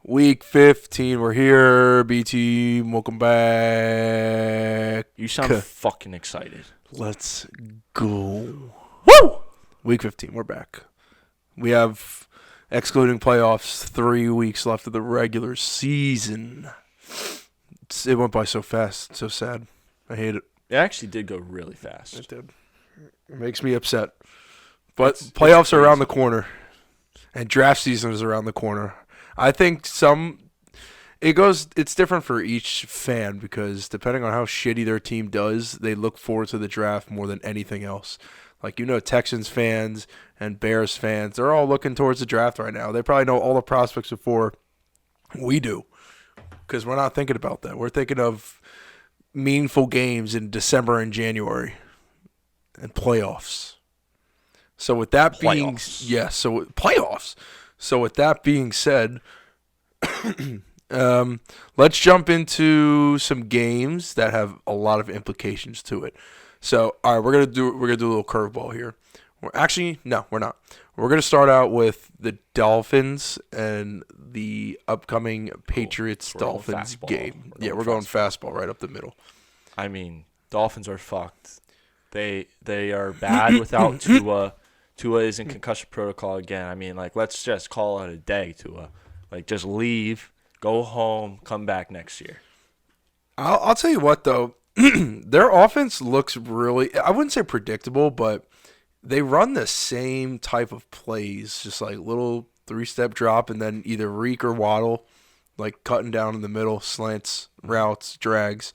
Week 15, we're here. BT, welcome back. You sound fucking excited. Let's go. Woo! Week 15, we're back. We have, excluding playoffs, 3 weeks left of the regular season. It went by so fast, so sad. I hate it. It actually did go really fast. It did. It makes me upset. But playoffs are around the corner, and draft season is around the corner. I think it's different for each fan because depending on how shitty their team does, they look forward to the draft more than anything else. Like, Texans fans and Bears fans, they're all looking towards the draft right now. They probably know all the prospects before we do because we're not thinking about that. We're thinking of meaningful games in December and January and playoffs. So with that playoffs. Playoffs. So with that being said, let's jump into some games that have a lot of implications to it. So, all right, we're gonna do a little curveball here. We're not. We're gonna start out with the Dolphins and the upcoming Patriots-Dolphins game. We're going fastball right up the middle. I mean, Dolphins are fucked. They are bad without Tua. Tua is in concussion protocol again. I mean, let's just call it a day, Tua. Just leave, go home, come back next year. I'll tell you what, though. Their offense looks really, I wouldn't say predictable, but they run the same type of plays, just like little 3-step drop and then either Reek or Waddle, cutting down in the middle, slants, routes, drags.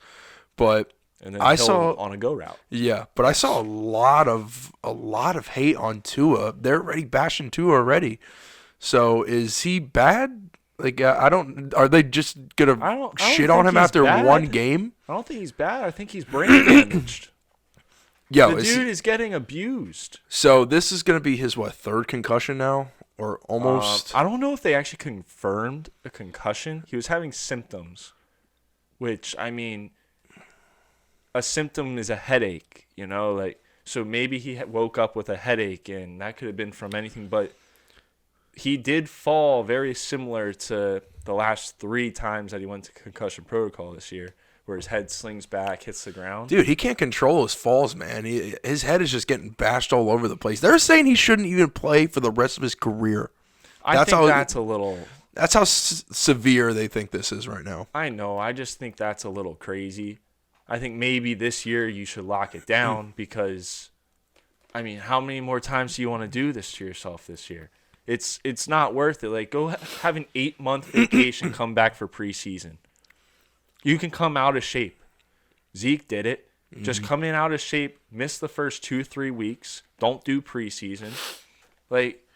But and then I saw on a go route. Yeah, but I saw a lot of hate on Tua. They're already bashing Tua already. So is he bad? Are they just gonna shit on him after one game? I don't think he's bad. I think he's brain damaged. Yeah, the dude is getting abused. So this is gonna be his third concussion now, or almost? I don't know if they actually confirmed a concussion. He was having symptoms, which I mean, a symptom is a headache. So maybe he woke up with a headache, and that could have been from anything, but. He did fall very similar to the last 3 times that he went to concussion protocol this year, where his head slings back, hits the ground. Dude, he can't control his falls, man. His head is just getting bashed all over the place. They're saying he shouldn't even play for the rest of his career. That's a little... That's how severe they think this is right now. I know. I just think that's a little crazy. I think maybe this year you should lock it down because, I mean, how many more times do you want to do this to yourself this year? It's not worth it. Go have an 8-month vacation, come back for preseason. You can come out of shape. Zeke did it. Mm-hmm. Just come in out of shape, miss the first 2-3 weeks, don't do preseason.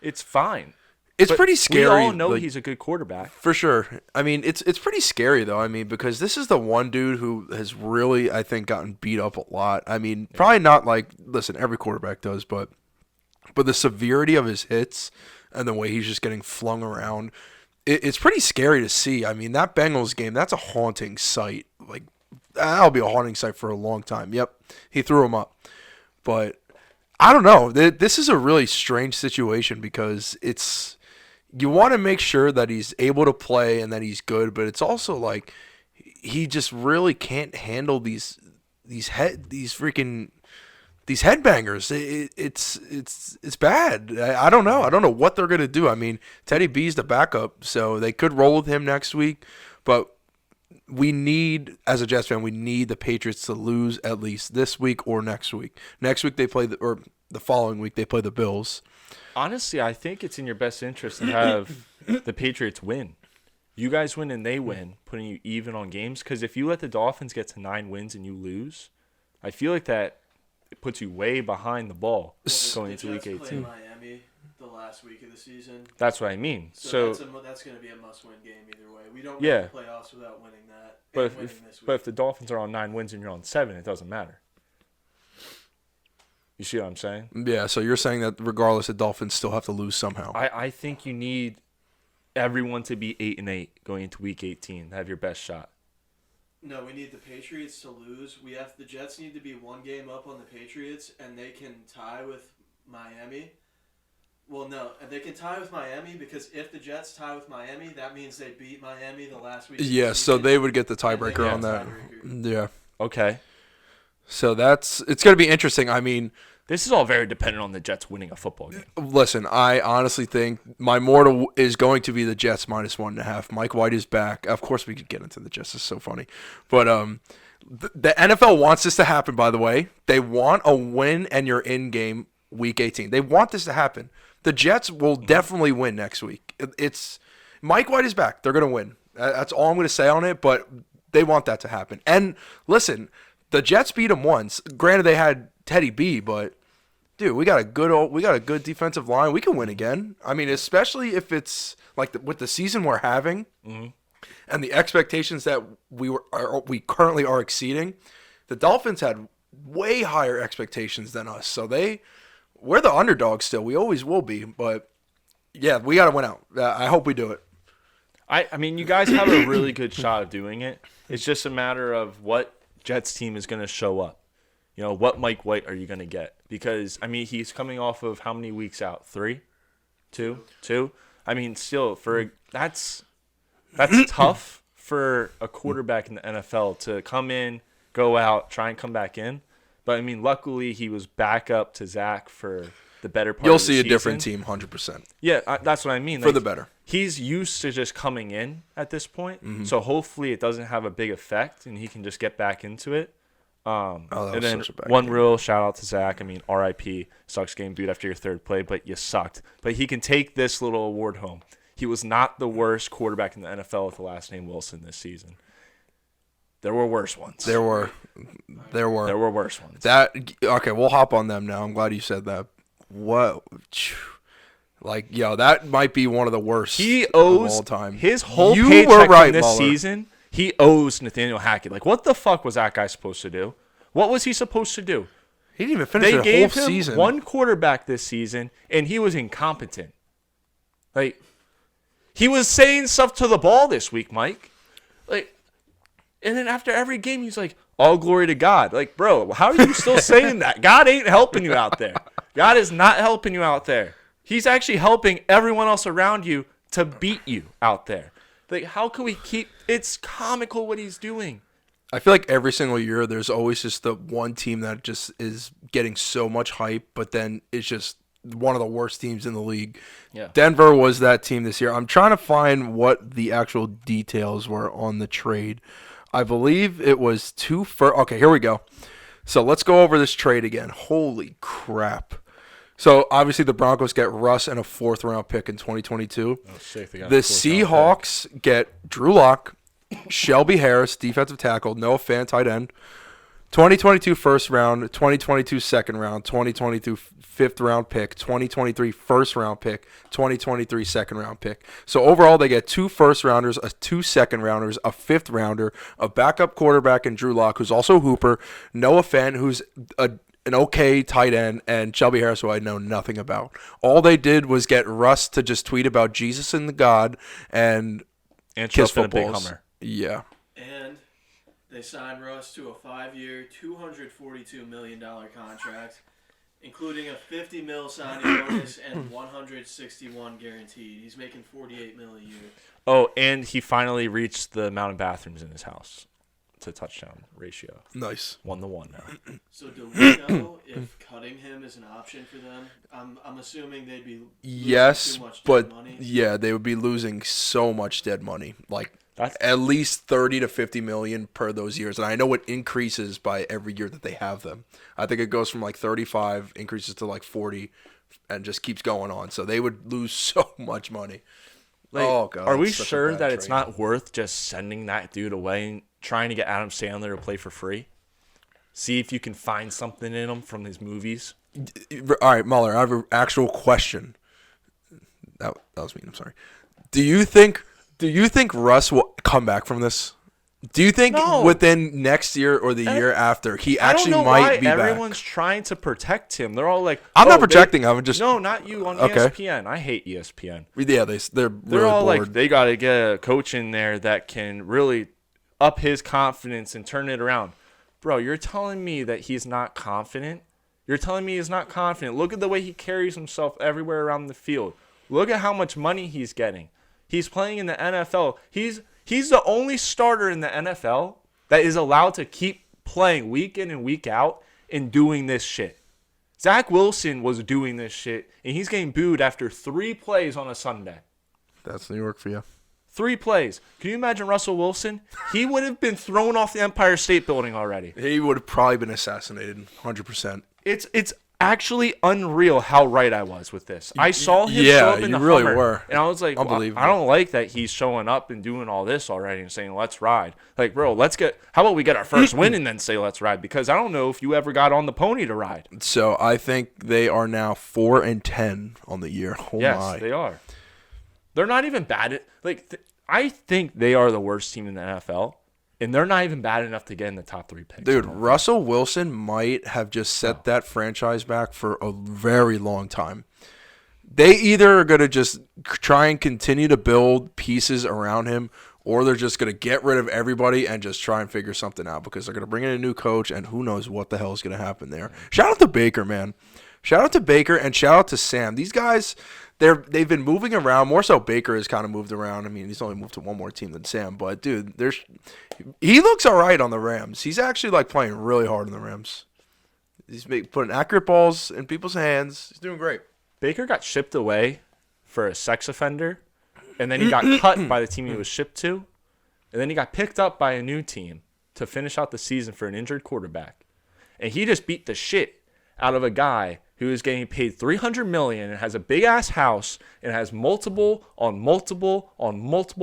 It's fine. It's pretty scary. We all know he's a good quarterback. For sure. I mean, it's pretty scary, though. I mean, because this is the one dude who has really, I think, gotten beat up a lot. I mean, probably not listen, every quarterback does, but the severity of his hits and the way he's just getting flung around, it's pretty scary to see. I mean, that Bengals game, that's a haunting sight. That'll be a haunting sight for a long time. Yep, he threw him up. But I don't know. This is a really strange situation because you want to make sure that he's able to play and that he's good, but it's also he just really can't handle these headbangers. It's bad. I don't know. I don't know what they're gonna do. I mean, Teddy B's the backup, so they could roll with him next week. But as a Jets fan, we need the Patriots to lose at least this week or next week. Next week they play the following week they play the Bills. Honestly, I think it's in your best interest to have the Patriots win. You guys win and they win, putting you even on games. Because if you let the Dolphins get to 9 wins and you lose, I feel like that. It puts you way behind the ball going into Week 18. Play Miami the last week of the season. That's what I mean. So that's going to be a must-win game either way. We don't make the playoffs without winning that. But if the Dolphins are on 9 wins and you're on 7, it doesn't matter. You see what I'm saying? Yeah. So you're saying that regardless, the Dolphins still have to lose somehow. I think you need everyone to be 8-8 going into Week 18 to have your best shot. No, we need the Patriots to lose. The Jets need to be 1 game up on the Patriots, and they can tie with Miami. Well, no, they can tie with Miami because if the Jets tie with Miami, that means they beat Miami the last week. Yeah, so they would get the and they tiebreaker get on the that. tiebreaker. Yeah. Okay. So it's going to be interesting. I mean, This is all very dependent on the Jets winning a football game. listen, I honestly think my mortal is going to be the Jets -1.5. Mike White is back. Of course, we could get into the Jets. It's so funny. But the NFL wants this to happen, by the way. They want a win and you're in game week 18. They want this to happen. The Jets will definitely win next week. It's Mike White is back. They're going to win. That's all I'm going to say on it, but they want that to happen. And listen, the Jets beat them once. Granted, they had Teddy B, but dude, we got a good defensive line. We can win again. I mean, especially if it's like with the season we're having and the expectations that we currently are exceeding. The Dolphins had way higher expectations than us, so we're the underdogs still. We always will be, but yeah, we got to win out. I hope we do it. I mean, you guys have a really good shot of doing it. It's just a matter of what Jets team is going to show up. You know, what Mike White are you going to get? Because, I mean, he's coming off of how many weeks out? 3? 2? I mean, still, that's tough for a quarterback in the NFL to come in, go out, try and come back in. But, I mean, luckily he was back up to Zach for the better part of the season. You'll see a different team, 100%. Yeah, that's what I mean. For the better. He's used to just coming in at this point. So hopefully it doesn't have a big effect and he can just get back into it. And then one real shout out to Zach. I mean, RIP, sucks getting booed after your third play, but you sucked. But he can take this little award home. He was not the worst quarterback in the NFL with the last name Wilson this season. There were worse ones. There were worse ones. Okay, we'll hop on them now. I'm glad you said that. What? Like, that might be one of the worst He owes of all time. His whole You paycheck were right, from this Mueller. season. He owes Nathaniel Hackett. Like, what the fuck was that guy supposed to do? What was he supposed to do? He didn't even finish They the gave whole him season. one quarterback this season, and he was incompetent. Like, he was saying stuff to the ball this week, Mike. Like, and then after every game, he's like, all glory to God. Like, bro, how are you still saying that? God ain't helping you out there. God is not helping you out there. He's actually helping everyone else around you to beat you out there. Like, how can we keep – it's comical what he's doing. I feel like every single year there's always just the one team that just is getting so much hype, but then it's just one of the worst teams in the league. Yeah. Denver was that team this year. I'm trying to find what the actual details were on the trade. I believe it was okay, here we go. So let's go over this trade again. Holy crap. So obviously the Broncos get Russ and a 4th-round pick in 2022. Oh, sick. They got The Seahawks get Drew Lock, Shelby Harris, defensive tackle, Noah Fant, tight end, 2022 first round, 2022 second round, 2022 5th-round pick, 2023 first-round pick, 2023 second-round pick. So overall, they get 2 first-rounders, 2 second-rounders, a 5th-rounder, a backup quarterback in Drew Lock, who's also Hooper, Noah Fant, who's an okay tight end, and Shelby Harris, who I know nothing about. All they did was get Russ to just tweet about Jesus and the God and kiss show up in a big footballs. Hummer. Yeah. And they signed Russ to a 5-year, $242 million contract, including a $50 million signing bonus and $161 guaranteed. He's making $48 million a year. Oh, and he finally reached the amount of bathrooms in his house to touchdown ratio. Nice. 1-1 now. So do we know if cutting him is an option for them? I'm assuming they'd be losing too much dead money. Yeah, they would be losing so much dead money, like That's at least 30 to 50 million per those years. And I know it increases by every year that they have them. I think it goes from like 35, increases to like 40, and just keeps going on. So they would lose so much money. Like, oh God! are we it's such a sure bad that it's trade. not worth just sending that dude away and trying to get Adam Sandler to play for free? See if you can find something in him from his movies. All right, Mueller, I have an actual question. That was me. I'm sorry. Do you think Russ will come back from this? Do you think within next year or the year after he actually might be back? Everyone's trying to protect him. They're all like, I'm not projecting. I'm just no, not you on Okay. ESPN. I hate ESPN. Yeah, they're really all bored. like, they got to get a coach in there that can really up his confidence and turn it around. Bro, you're telling me that he's not confident? You're telling me he's not confident. Look at the way he carries himself everywhere around the field. Look at how much money he's getting. He's playing in the NFL. He's the only starter in the NFL that is allowed to keep playing week in and week out and doing this shit. Zach Wilson was doing this shit, and he's getting booed after 3 plays on a Sunday. That's New York for you. 3 plays. Can you imagine Russell Wilson? He would have been thrown off the Empire State Building already. He would have probably been assassinated, 100%. It's actually unreal how right I was with this. I saw him show up in the really Hummer, were. and I was like, Unbelievable. I don't like that he's showing up and doing all this already and saying, let's ride. Like, bro, how about we get our first win and then say let's ride? Because I don't know if you ever got on the pony to ride. So I think they are now 4-10 on the year. Oh yes, my. they are. They're not even bad at, I think they are the worst team in the NFL. And they're not even bad enough to get in the top 3 picks. Dude, Russell Wilson might have just set that franchise back for a very long time. They either are going to just try and continue to build pieces around him, or they're just going to get rid of everybody and just try and figure something out because they're going to bring in a new coach, and who knows what the hell is going to happen there. Shout out to Baker, man. Shout out to Baker and shout out to Sam. These guys, they've been moving around. More so Baker has kind of moved around. I mean, he's only moved to one more team than Sam. But, dude, he looks all right on the Rams. He's actually, playing really hard on the Rams. He's putting accurate balls in people's hands. He's doing great. Baker got shipped away for a sex offender, and then he got cut by the team he was shipped to, and then he got picked up by a new team to finish out the season for an injured quarterback. And he just beat the shit out of a guy who is getting paid $300 million and has a big-ass house and has multiple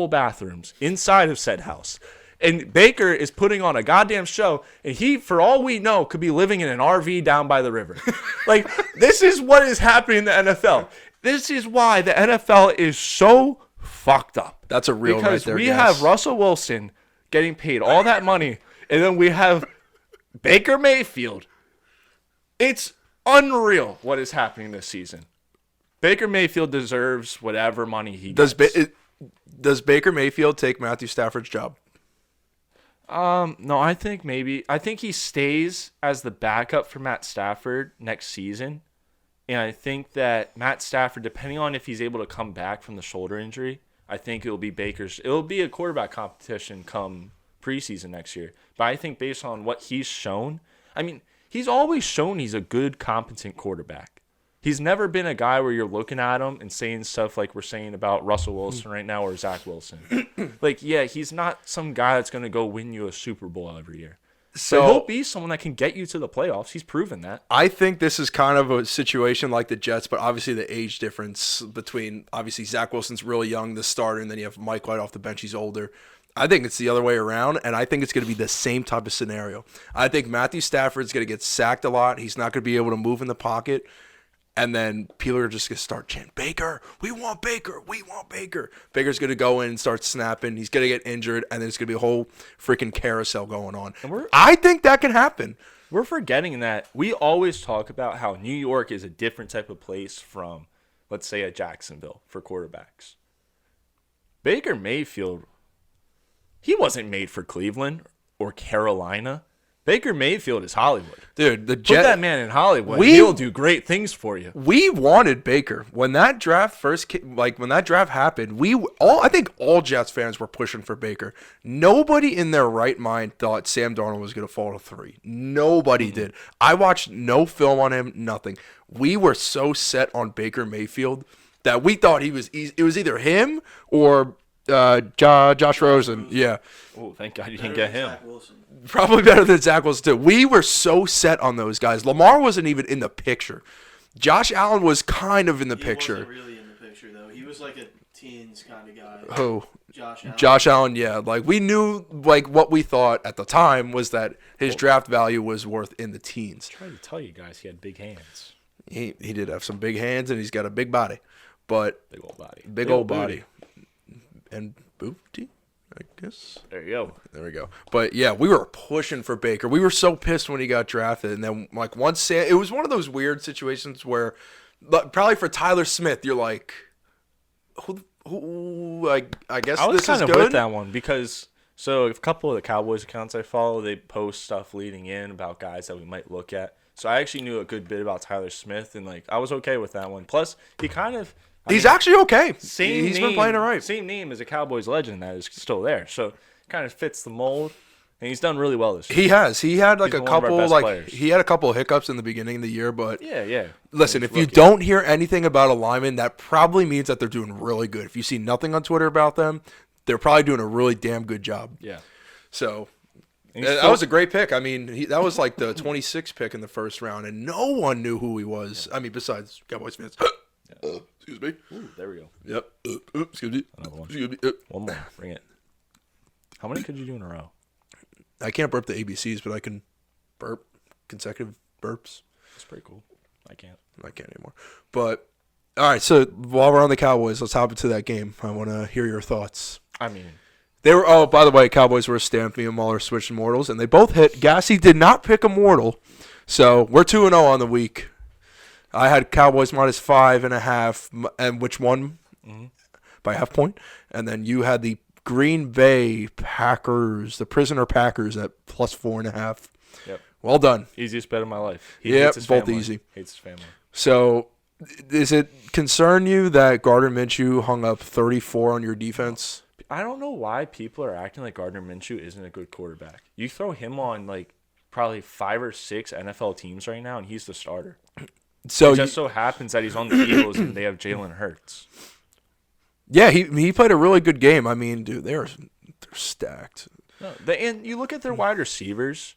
bathrooms inside of said house. And Baker is putting on a goddamn show, and he, for all we know, could be living in an RV down by the river. This is what is happening in the NFL. This is why the NFL is so fucked up. That's a real because right there, we guys. have Russell Wilson getting paid all that money, and then we have Baker Mayfield. It's unreal what is happening this season. Baker Mayfield deserves whatever money he gets. Does Baker Mayfield take Matthew Stafford's job? No, I think he stays as the backup for Matt Stafford next season. And I think that Matt Stafford, depending on if he's able to come back from the shoulder injury, I think it'll be a quarterback competition come preseason next year. But I think based on what he's shown, he's always shown he's a good, competent quarterback. He's never been a guy where you're looking at him and saying stuff like we're saying about Russell Wilson right now or Zach Wilson. He's not some guy that's going to go win you a Super Bowl every year. So he'll be someone that can get you to the playoffs. He's proven that. I think this is kind of a situation like the Jets, but obviously the age difference between, obviously Zach Wilson's really young, the starter, and then you have Mike White off the bench, he's older. I think it's the other way around, and I think it's going to be the same type of scenario. I think Matthew Stafford's going to get sacked a lot. He's not going to be able to move in the pocket. And then people are just going to start chanting, Baker, we want Baker, we want Baker. Baker's going to go in and start snapping. He's going to get injured, and then it's going to be a whole freaking carousel going on. I think that can happen. We're forgetting that we always talk about how New York is a different type of place from, let's say, a Jacksonville for quarterbacks. Baker Mayfield, he wasn't made for Cleveland or Carolina. Baker Mayfield is Hollywood. Dude, Put that man in Hollywood. He'll do great things for you. We wanted Baker. When that draft happened, I think all Jets fans were pushing for Baker. Nobody in their right mind thought Sam Darnold was going to fall to 3. Nobody did. I watched no film on him, nothing. We were so set on Baker Mayfield that we thought it was either him or Josh Rosen. Yeah. Oh, thank God you didn't get him. Probably better than Zach Wilson, too. We were so set on those guys. Lamar wasn't even in the picture. Josh Allen was kind of in the picture. He wasn't really in the picture, though. He was like a teens kind of guy. Who? Josh Allen. Josh Allen, yeah. We knew, what we thought at the time was that his draft value was worth in the teens. I tried to tell you guys he had big hands. He did have some big hands, and he's got a big body. But Big old body. Big old body. And booty, I guess. There you go. There we go. But, yeah, we were pushing for Baker. We were so pissed when he got drafted. And then, once it was one of those weird situations where, probably for Tyler Smith, you're like, I guess I was this kind is of good. with that one because a couple of the Cowboys accounts I follow, they post stuff leading in about guys that we might look at. So I actually knew a good bit about Tyler Smith, and like I was okay with that one. Plus, he kind of He's actually okay. He's name, been playing all right. Same name as a Cowboys legend that is still there, so kind of fits the mold, and he's done really well this year. He has. He had like He's a one of our couple best players. he had a couple of hiccups in the beginning of the year, but Yeah. listen, if you don't hear anything about a lineman, that probably means that they're doing really good. If you see nothing on Twitter about them, they're probably doing a really damn good job. Yeah. So that was a great pick. I mean, that was like the 26th pick in the first round, and no one knew who he was. I mean, besides Cowboys fans. Excuse me. Ooh, there we go. Yep. Excuse me. Another one. Excuse me. One more. Bring it. How many could you do in a row? I can't burp the ABCs, but I can burp consecutive burps. That's pretty cool. I can't. I can't anymore. But all right, so while we're on the Cowboys, let's hop into that game. I want to hear your thoughts. I mean, They were. Oh, by the way, Cowboys were Stampy and Muller switched immortals, and they both hit. Gassy did not pick immortal, so we're 2-0 on the week. I had Cowboys -5.5, and which won by half point, and then you had the Green Bay Packers, the prisoner Packers at +4.5. Yep. Well done. easiest bet of my life. He Yep, hates his both family. easy. Hates his family. So, does it concern you that Gardner Minshew hung up 34 on your defense? I don't know why people are acting like Gardner Minshew isn't a good quarterback. You throw him on like probably 5 or 6 NFL teams right now, and he's the starter. So It just so happens that he's on the Eagles and they have Jalen Hurts. yeah, he played a really good game. I mean, dude, they're stacked. No, and you look at their wide receivers,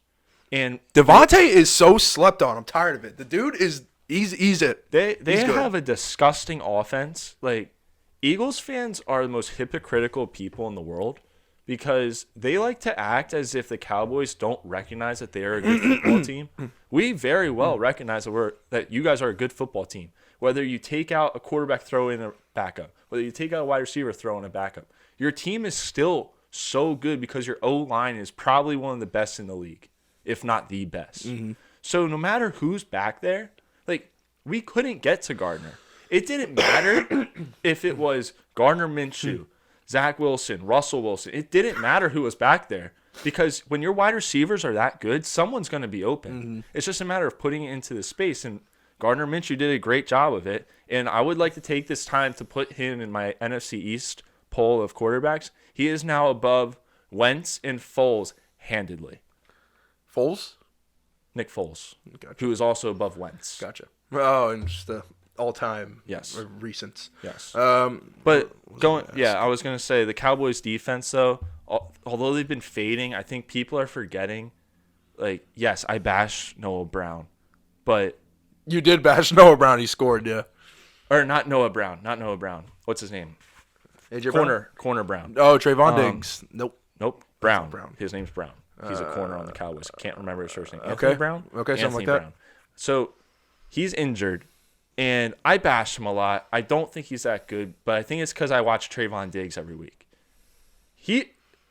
and Devontae is so slept on. I'm tired of it. The dude is he's it. they He's good. have a disgusting offense. Like Eagles fans are the most hypocritical people in the world because they like to act as if the Cowboys don't recognize that they are a good football team. We very well recognize that you guys are a good football team. Whether you take out a quarterback, throw in a backup, whether you take out a wide receiver, throw in a backup, your team is still so good because your O-line is probably one of the best in the league, if not the best. So no matter who's back there, like we couldn't get to Gardner. It didn't matter if it was Gardner Minshew, Zach Wilson, Russell Wilson. It didn't matter who was back there because when your wide receivers are that good, someone's going to be open. It's just a matter of putting it into the space, and Gardner Minshew did a great job of it. And I would like to take this time to put him in my NFC East poll of quarterbacks. He is now above Wentz and Foles handedly. Foles? Nick Foles, Gotcha. who is also above Wentz. Gotcha. Oh, and just the all-time. Yes. Or recent. Yes. But I was going to say the Cowboys defense, though, although they've been fading, I think people are forgetting, like, yes, I bash Noah Brown, but. You did bash Noah Brown. He scored, yeah. Or not Noah Brown. What's his name? AJ Corner Brown. Oh, Trayvon Diggs. Nope. Brown. Brown. His name's Brown. He's a corner on the Cowboys. Can't remember his first name. Okay. Anthony Brown? Okay, something Anthony like that. Brown. So he's injured, and I bash him a lot. I don't think he's that good, but I think it's because I watch Trayvon Diggs every week.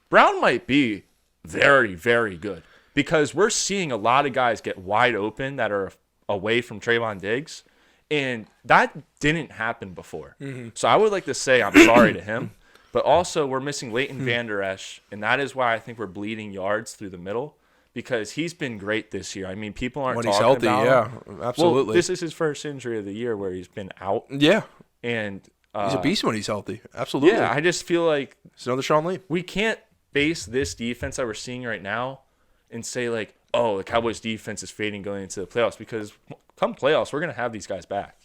Brown might be very, very good because we're seeing a lot of guys get wide open that are away from Trayvon Diggs, and that didn't happen before. So I would like to say I'm sorry to him, but also we're missing Leighton Vander Esch, and that is why I think we're bleeding yards through the middle because he's been great this year. I mean, people aren't When talking he's healthy, about yeah, him. absolutely. Well, this is his first injury of the year where he's been out, Yeah. and He's a beast when he's healthy. Absolutely. yeah, I just feel like It's another Sean Lee. we can't base this defense that we're seeing right now and say like, oh, the Cowboys defense is fading going into the playoffs because come playoffs, we're going to have these guys back.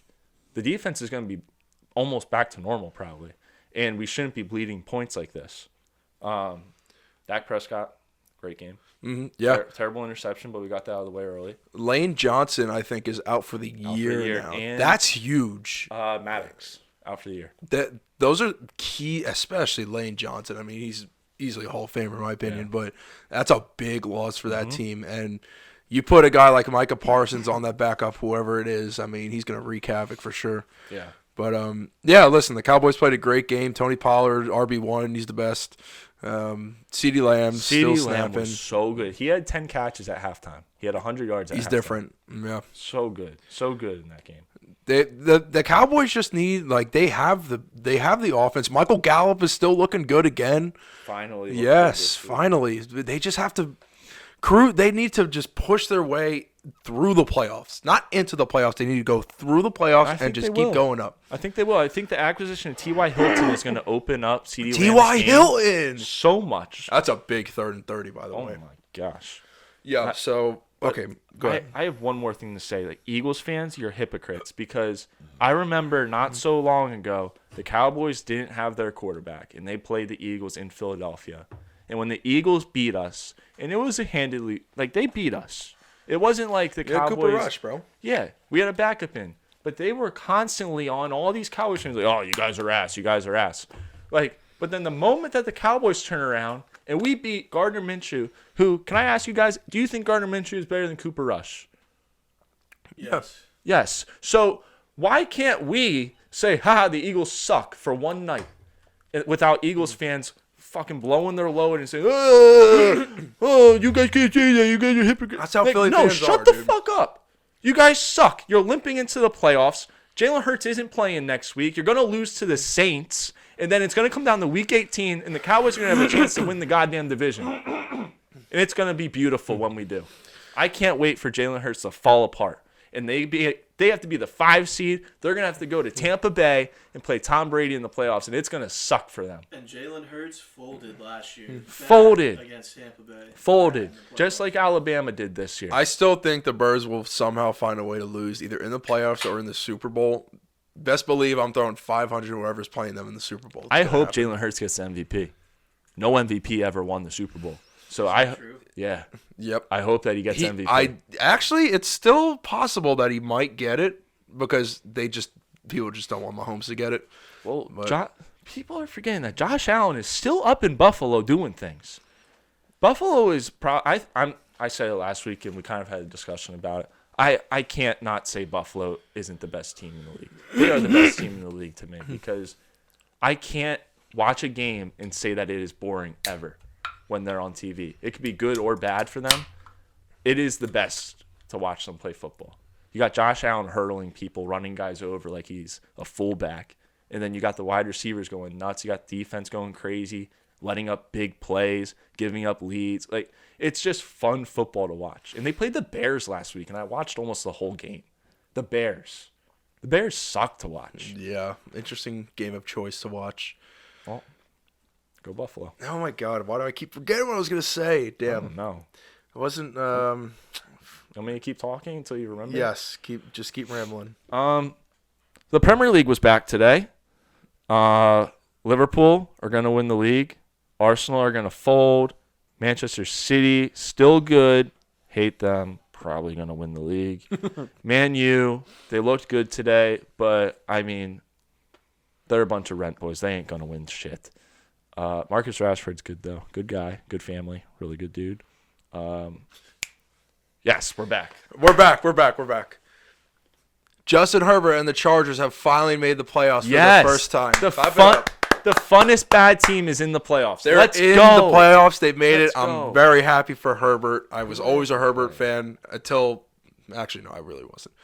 The defense is going to be almost back to normal probably, and we shouldn't be bleeding points like this. Dak Prescott, great game. Yeah. Terrible interception, but we got that out of the way early. Lane Johnson, I think, is out for the year now. and- That's huge. Maddox out for the year. Those are key, especially Lane Johnson. I mean, he's easily a Hall of Famer in my opinion, but that's a big loss for that team. And you put a guy like Micah Parsons on that backup, whoever it is, I mean, he's going to wreak havoc for sure. Yeah. But, yeah, listen, the Cowboys played a great game. Tony Pollard, RB1, he's the best. CeeDee Lamb still CeeDee Lamb snapping. was so good. He had 10 catches at halftime. He had 100 yards at He's halftime. different. Yeah. So good in that game. The Cowboys just need they have the offense. Michael Gallup is still looking good again. Finally. Yes, finally. They just have to they need to just push their way through the playoffs, not into the playoffs. They need to go through the playoffs and just keep going up. I think they will. I think the acquisition of T.Y. Hilton is going to open up CeeDee T.Y. Hilton so much. That's a big 3rd and 30, by the way. Oh my gosh. Yeah. So okay, go ahead. I have one more thing to say. Like, Eagles fans, you're hypocrites, because I remember not so long ago the Cowboys didn't have their quarterback and they played the Eagles in Philadelphia. And when the Eagles beat us, and it was a handedly, like, they beat us. It wasn't like the Cowboys. Cooper Rush, bro. Yeah, we had a backup in, but they were constantly on all these Cowboys fans like, "Oh, you guys are ass. You guys are ass." Like, but then the moment that the Cowboys turn around and we beat Gardner Minshew, who, can I ask you guys, do you think Gardner Minshew is better than Cooper Rush? Yes. Yes. So why can't we say, "Ha, the Eagles suck" for one night, without Eagles fans fucking blowing their load and saying, "Oh, you guys can't say that. You guys are hypocrites." That's how Philly fans are, shut the dude. fuck up. You guys suck. You're limping into the playoffs. Jalen Hurts isn't playing next week. You're going to lose to the Saints, and then it's going to come down to Week 18, and the Cowboys are going to have a chance to win the goddamn division. And it's going to be beautiful when we do. I can't wait for Jalen Hurts to fall apart. And they have to be the 5 seed. They're going to have to go to Tampa Bay and play Tom Brady in the playoffs, and it's going to suck for them. And Jalen Hurts folded last year. Folded. Against Tampa Bay. Folded. Just like Alabama did this year. I still think the Birds will somehow find a way to lose either in the playoffs or in the Super Bowl. Best believe I'm throwing 500 whoever's playing them in the Super Bowl. I hope Jalen Hurts gets the MVP. No MVP ever won the Super Bowl. So yeah. Yep. I hope that he gets MVP. Actually, it's still possible that he might get it because people just don't want Mahomes to get it. Well, people are forgetting that Josh Allen is still up in Buffalo doing things. Buffalo is I said it last week, and we kind of had a discussion about it. I can't not say Buffalo isn't the best team in the league. They are the best team in the league to me, because I can't watch a game and say that it is boring ever when they're on TV. It could be good or bad for them. It is the best to watch them play football. You got Josh Allen hurdling people, running guys over like he's a fullback. And then you got the wide receivers going nuts. You got defense going crazy, letting up big plays, giving up leads. Like, it's just fun football to watch. And they played the Bears last week, and I watched almost the whole game. The Bears. The Bears suck to watch. Yeah, interesting game of choice to watch. Well, go Buffalo. Oh my God, why do I keep forgetting what I was gonna say? Damn. No. It wasn't. Want me to keep talking until you remember? Yes, keep rambling. The Premier League was back today. Liverpool are going to win the league. Arsenal are going to fold. Manchester City, still good. Hate them. Probably going to win the league. Man U, they looked good today, but, I mean, they're a bunch of rent boys. They ain't going to win shit. Marcus Rashford's good, though. Good guy. Good family. Really good dude. Yes, we're back. We're back. Justin Herbert and the Chargers have finally made the playoffs for the first time. The funnest bad team is in the playoffs. They're Let's in go. the playoffs. They've made Let's it. go. I'm very happy for Herbert. I was always a Herbert fan until – actually, no, I really wasn't.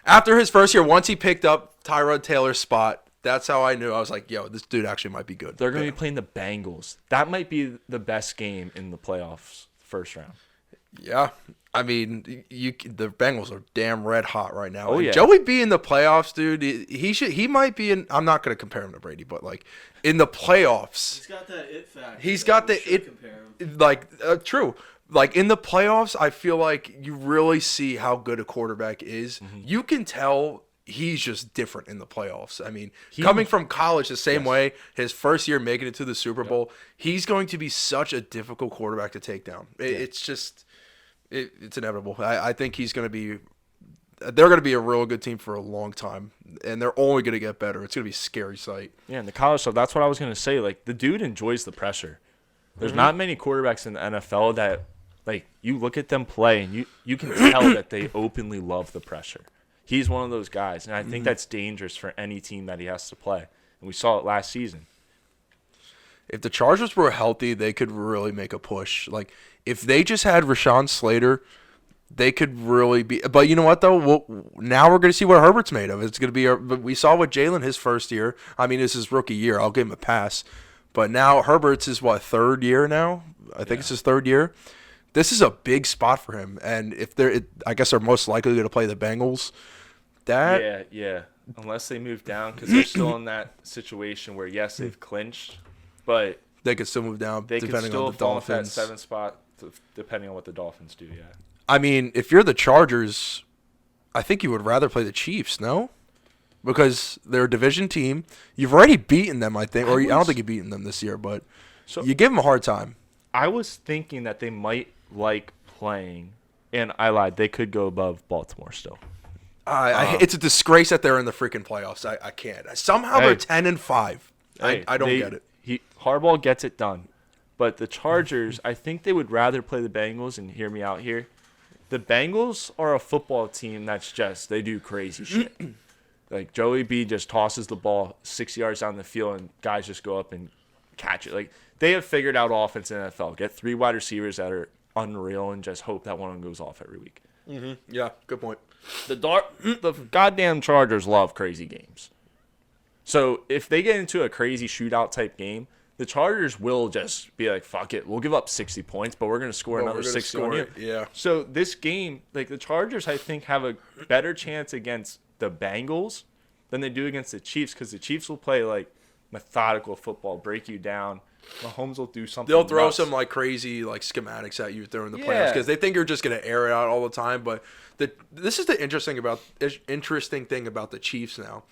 After his first year, once he picked up Tyrod Taylor's spot, that's how I knew. I was like, yo, this dude actually might be good. They're going to be playing the Bengals. That might be the best game in the playoffs first round. Yeah. I mean, the Bengals are damn red hot right now. Oh, And yeah. Joey B in the playoffs, dude, he might be in – I'm not going to compare him to Brady, but, like, in the playoffs. He's got that it factor. He's got the it – like, true. Like, in the playoffs, I feel like you really see how good a quarterback is. Mm-hmm. You can tell he's just different in the playoffs. I mean, coming from college the same way, his first year making it to the Super Bowl, he's going to be such a difficult quarterback to take down. It's just – it's inevitable. I think he's going to be – they're going to be a real good team for a long time, and they're only going to get better. It's going to be a scary sight. Yeah, and the college stuff, that's what I was going to say. Like, the dude enjoys the pressure. There's not many quarterbacks in the NFL that, like, you look at them play, and you can tell that they openly love the pressure. He's one of those guys, and I think that's dangerous for any team that he has to play. And we saw it last season. If the Chargers were healthy, they could really make a push. Like, if they just had Rashawn Slater, they could really be. But you know what, though? Now we're going to see what Herbert's made of. It's going to be. But we saw what Jalen his first year. I mean, this is his rookie year. I'll give him a pass. But now Herbert's his third year now. I think it's his third year. this is a big spot for him. And if I guess they're most likely going to play the Bengals. Yeah. Unless they move down, because they're still in that situation where, yes, they've clinched, but they could still move down they could depending still on the fall off that Dolphins. 7th spot, depending on what the Dolphins do, yeah. I mean, if you're the Chargers, I think you would rather play the Chiefs, no? Because they're a division team. You've already beaten them, I think. I don't think you've beaten them this year, but you give them a hard time. I was thinking that they might like playing, and I lied. They could go above Baltimore still. It's a disgrace that they're in the freaking playoffs. I can't. Somehow they're 10-5. I don't get it. Harbaugh gets it done. But the Chargers, I think they would rather play the Bengals, and hear me out here. The Bengals are a football team they do crazy shit. Like, Joey B just tosses the ball 6 yards down the field, and guys just go up and catch it. Like, they have figured out offense in the NFL. Get 3 wide receivers that are unreal and just hope that one of them goes off every week. Mm-hmm. Yeah, good point. The goddamn Chargers love crazy games. So if they get into a crazy shootout type game, the Chargers will just be like, fuck it. We'll give up 60 points, but we're going to score another 60 on you. Yeah. So this game, like the Chargers, I think, have a better chance against the Bengals than they do against the Chiefs, because the Chiefs will play like methodical football, break you down. Mahomes will do something. They'll throw nuts. some like crazy like schematics at you during the playoffs because they think you're just going to air it out all the time. But this is the interesting thing about the Chiefs now.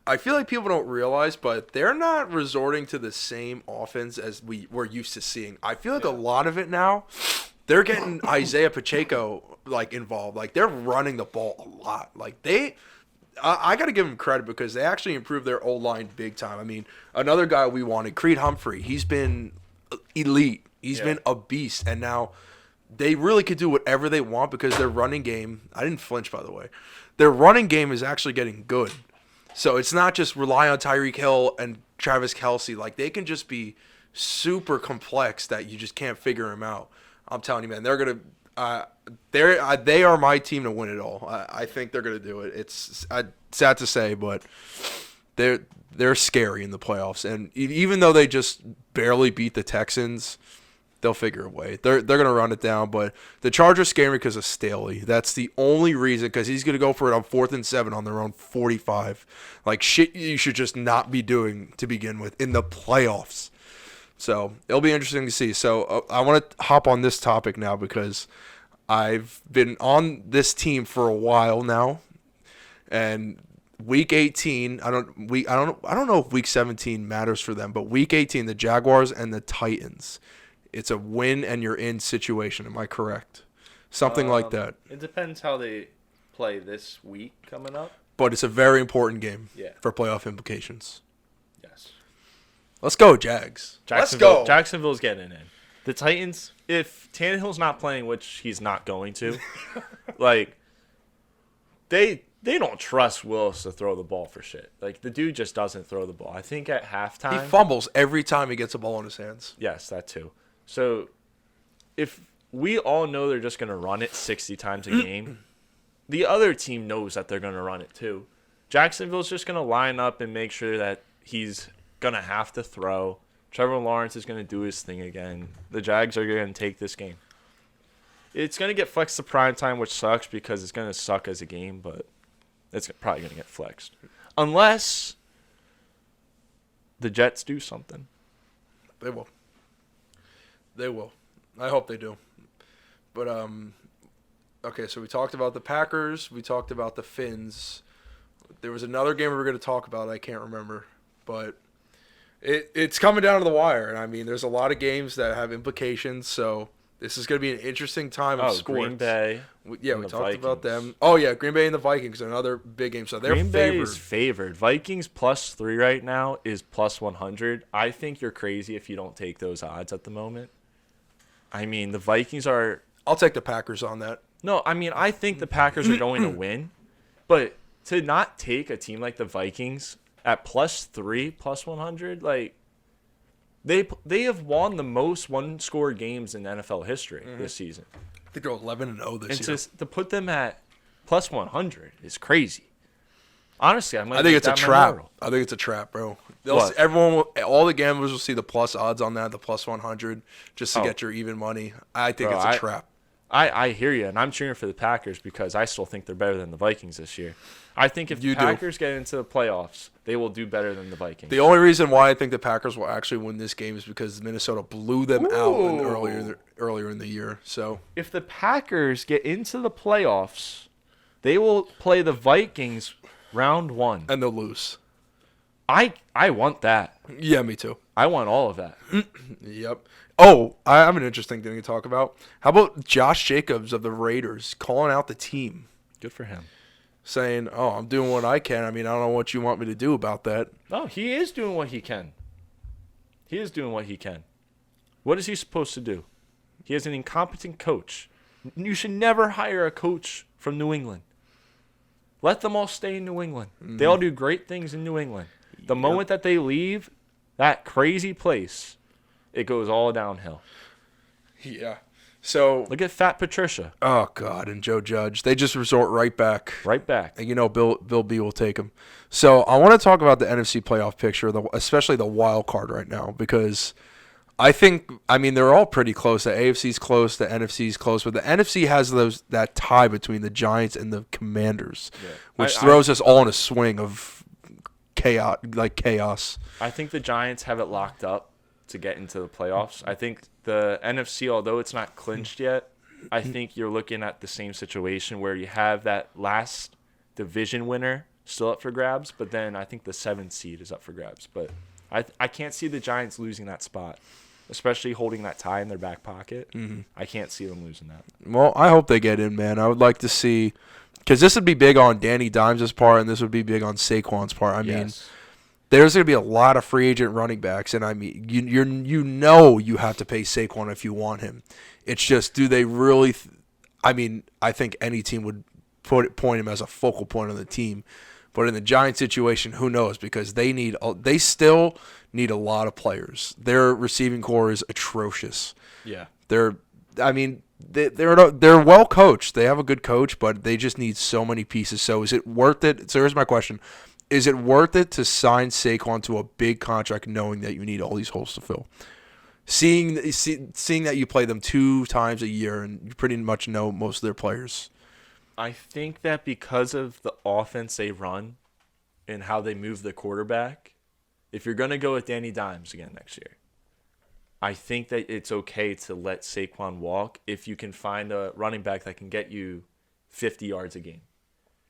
I feel like people don't realize, but they're not resorting to the same offense as we're used to seeing. I feel like a lot of it now, they're getting Isaiah Pacheco like involved. Like they're running the ball a lot. Like I got to give them credit because they actually improved their O-line big time. I mean, another guy we wanted, Creed Humphrey, he's been elite. He's been a beast. And now they really could do whatever they want because their running game, I didn't flinch, by the way, their running game is actually getting good. So it's not just rely on Tyreek Hill and Travis Kelce. Like, they can just be super complex that you just can't figure them out. I'm telling you, man, they're going to they are my team to win it all. I think they're going to do it. It's sad to say, but they're scary in the playoffs. And even though they just barely beat the Texans, they'll figure a way. They're going to run it down. But the Chargers scare me because of Staley. That's the only reason, because he's going to go for it on 4th and 7 on their own 45. Like, shit you should just not be doing to begin with in the playoffs. So it'll be interesting to see. So I want to hop on this topic now because I've been on this team for a while now, and Week 18. I don't know if Week 17 matters for them, but Week 18, the Jaguars and the Titans, it's a win and you're in situation. Am I correct? Something like that. It depends how they play this week coming up. But it's a very important game for playoff implications. Yes. Let's go, Jags. Let's go. Jacksonville's getting in. The Titans, if Tannehill's not playing, which he's not going to, like, they don't trust Willis to throw the ball for shit. Like, the dude just doesn't throw the ball. I think at halftime. He fumbles every time he gets a ball in his hands. Yes, that too. So, if we all know they're just going to run it 60 times a game, the other team knows that they're going to run it too. Jacksonville's just going to line up and make sure that he's going to have to throw. Trevor Lawrence is going to do his thing again. The Jags are going to take this game. It's going to get flexed to primetime, which sucks because it's going to suck as a game, but it's probably going to get flexed. Unless the Jets do something. They will. I hope they do. But, okay, so we talked about the Packers. We talked about the Finns. There was another game we were going to talk about. I can't remember. But it's coming down to the wire. And, I mean, there's a lot of games that have implications. So this is going to be an interesting time of sports. Green Bay. We talked about them. Oh, yeah, Green Bay and the Vikings are another big game. So they're Green favored. Bay is favored. Vikings +3 right now is +100. I think you're crazy if you don't take those odds at the moment. I mean, the Vikings are... I'll take the Packers on that. No, I mean, I think the Packers are going to win. But to not take a team like the Vikings at +3, +100, like, they have won the most one-score games in NFL history this season. I think they're 11-0 this year. And to put them at +100 is crazy. Honestly, I think it's a trap. I think it's a trap, bro. All the gamblers will see the plus odds on that, the +100, just to get your even money. I think it's a trap. I hear you, and I'm cheering for the Packers because I still think they're better than the Vikings this year. I think if the Packers get into the playoffs, they will do better than the Vikings. The only reason why I think the Packers will actually win this game is because Minnesota blew them out earlier in the year. So if the Packers get into the playoffs, they will play the Vikings round 1. And they'll lose. I want that. Yeah, me too. I want all of that. Yep. Oh, I have an interesting thing to talk about. How about Josh Jacobs of the Raiders calling out the team? Good for him. Saying, oh, I'm doing what I can. I mean, I don't know what you want me to do about that. No, he is doing what he can. He is doing what he can. What is he supposed to do? He is an incompetent coach. You should never hire a coach from New England. Let them all stay in New England. They all do great things in New England. The moment that they leave that crazy place, it goes all downhill. Yeah. So look at Fat Patricia. Oh God, and Joe Judge. They just resort right back. Right back. And Bill B will take him. So I want to talk about the NFC playoff picture, especially the wild card right now, because I mean they're all pretty close. The AFC's close, the NFC's close, but the NFC has that tie between the Giants and the Commanders, which throws us all in a swing of chaos. I think the Giants have it locked up to get into the playoffs. I think the NFC, although it's not clinched yet, I think you're looking at the same situation where you have that last division winner still up for grabs, but then I think the 7th seed is up for grabs. But I can't see the Giants losing that spot, especially holding that tie in their back pocket. I can't see them losing that. Well, I hope they get in, man. I would like to see, because this would be big on Danny Dimes' part, and this would be big on Saquon's part. I mean, there's going to be a lot of free agent running backs, and I mean, you have to pay Saquon if you want him. It's just, do they really? I mean, I think any team would point him as a focal point on the team, but in the Giants situation, who knows? Because they still need a lot of players. Their receiving core is atrocious. Yeah, they're well coached. They have a good coach, but they just need so many pieces. So is it worth it? So here's my question. Is it worth it to sign Saquon to a big contract knowing that you need all these holes to fill? Seeing that you play them 2 times a year and you pretty much know most of their players. I think that because of the offense they run and how they move the quarterback, if you're going to go with Danny Dimes again next year, I think that it's okay to let Saquon walk if you can find a running back that can get you 50 yards a game.